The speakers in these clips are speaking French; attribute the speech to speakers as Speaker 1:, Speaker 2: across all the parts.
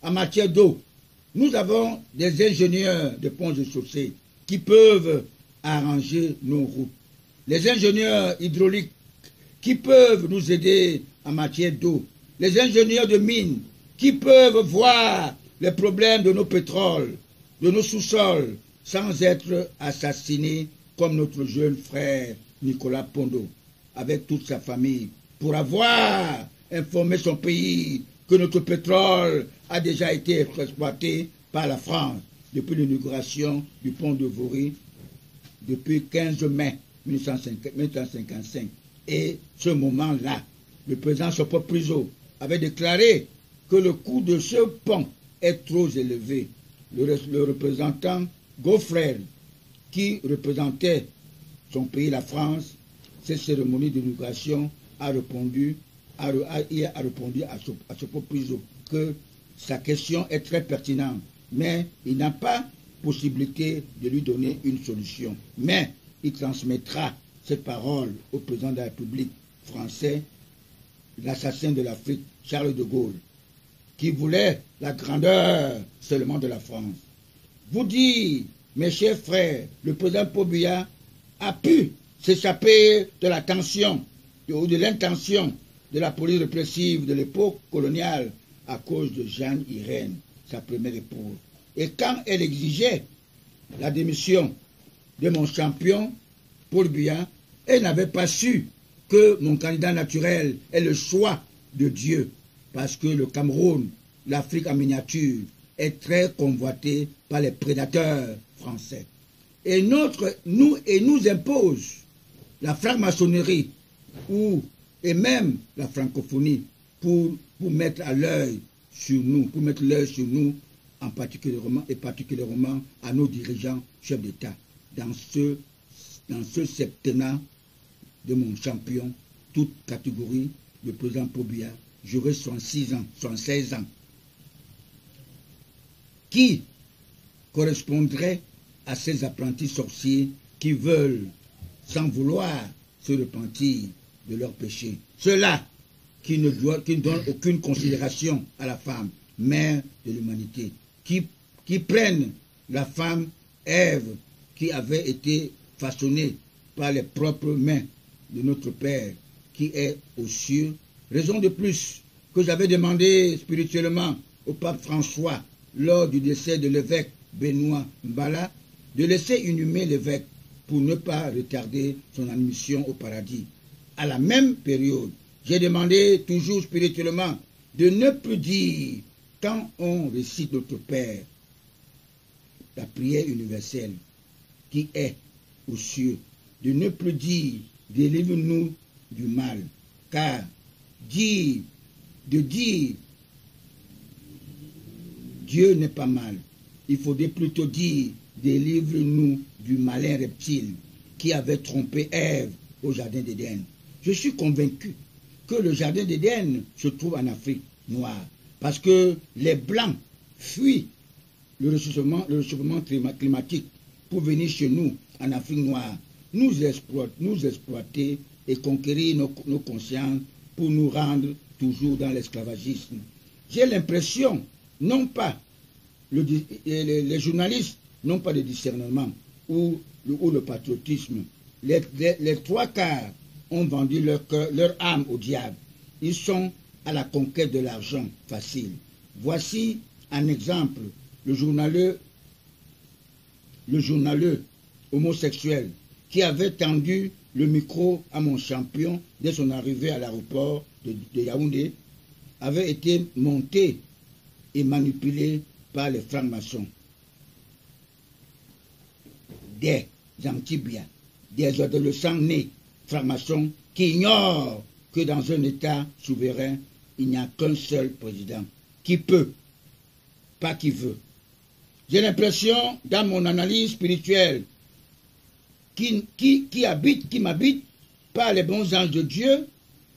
Speaker 1: en matière d'eau. Nous avons des ingénieurs de ponts et chaussées qui peuvent arranger nos routes. Les ingénieurs hydrauliques qui peuvent nous aider en matière d'eau. Les ingénieurs de mines qui peuvent voir les problèmes de nos pétroles, de nos sous-sols, sans être assassinés comme notre jeune frère Nicolas Pondo, avec toute sa famille, pour avoir informé son pays que notre pétrole a déjà été exploité par la France depuis l'inauguration du pont de Vory depuis 15 mai 1955. Et ce moment-là, le président Sopo-Priso avait déclaré que le coût de ce pont est trop élevé. Le représentant Gaufrel, qui représentait son pays, la France, cette cérémonie d'inauguration a répondu à Sopo-Priso que sa question est très pertinente, mais il n'a pas possibilité de lui donner une solution. Mais il transmettra ces paroles au président de la République français, l'assassin de l'Afrique, Charles de Gaulle, qui voulait la grandeur seulement de la France. Vous dites, mes chers frères, le président Paul Biya a pu s'échapper de la tension ou de l'intention de la police répressive de l'époque coloniale à cause de Jeanne Irène, sa première épouse. Et quand elle exigeait la démission de mon champion, Paul Biya, elle n'avait pas su que mon candidat naturel est le choix de Dieu, parce que le Cameroun, l'Afrique en miniature, est très convoité par les prédateurs français. Et nous impose la franc-maçonnerie et même la francophonie pour mettre l'œil sur nous, particulièrement à nos dirigeants chefs d'État. Dans ce septennat de mon champion, toute catégorie, le président Paul Biya, j'aurai 16 ans, qui correspondrait à ces apprentis sorciers qui veulent, sans vouloir, se repentir de leurs péchés. Ceux-là qui ne donnent aucune considération à la femme, mère de l'humanité, qui prennent la femme Ève, qui avait été façonnée par les propres mains de notre Père, qui est aux cieux. Raison de plus que j'avais demandé spirituellement au pape François, lors du décès de l'évêque Benoît Mbala, de laisser inhumer l'évêque pour ne pas retarder son admission au paradis. À la même période, j'ai demandé toujours spirituellement de ne plus dire, quand on récite notre Père, la prière universelle qui est aux cieux, de ne plus dire « délivre-nous du mal », car de dire Dieu n'est pas mal. Il faudrait plutôt dire « délivre-nous du malin reptile qui avait trompé Ève au jardin d'Éden ». Je suis convaincu que le jardin d'Éden se trouve en Afrique noire, parce que les Blancs fuient le réchauffement climatique pour venir chez nous, en Afrique noire, nous exploiter et conquérir nos consciences pour nous rendre toujours dans l'esclavagisme. J'ai l'impression, non pas, les journalistes n'ont pas de discernement ou le patriotisme. Les trois quarts ont vendu leur âme au diable. Ils sont à la conquête de l'argent facile. Voici un exemple, le journaleux homosexuel qui avait tendu le micro à mon champion dès son arrivée à l'aéroport de Yaoundé, avait été monté et manipulé par les francs-maçons. Des Amtibiens, des adolescents nés francs-maçons qui ignorent que dans un État souverain, il n'y a qu'un seul président qui peut, pas qui veut. J'ai l'impression, dans mon analyse spirituelle, qui m'habite par les bons anges de Dieu,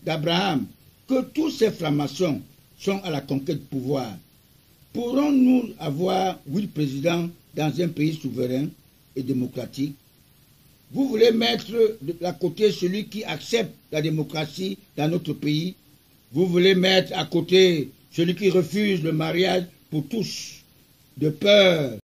Speaker 1: d'Abraham, que tous ces francs-maçons sont à la conquête du pouvoir. Pourrons-nous avoir 8 présidents dans un pays souverain et démocratique? Vous voulez mettre de la côté celui qui accepte la démocratie dans notre pays? Vous voulez mettre à côté celui qui refuse le mariage pour tous, de peur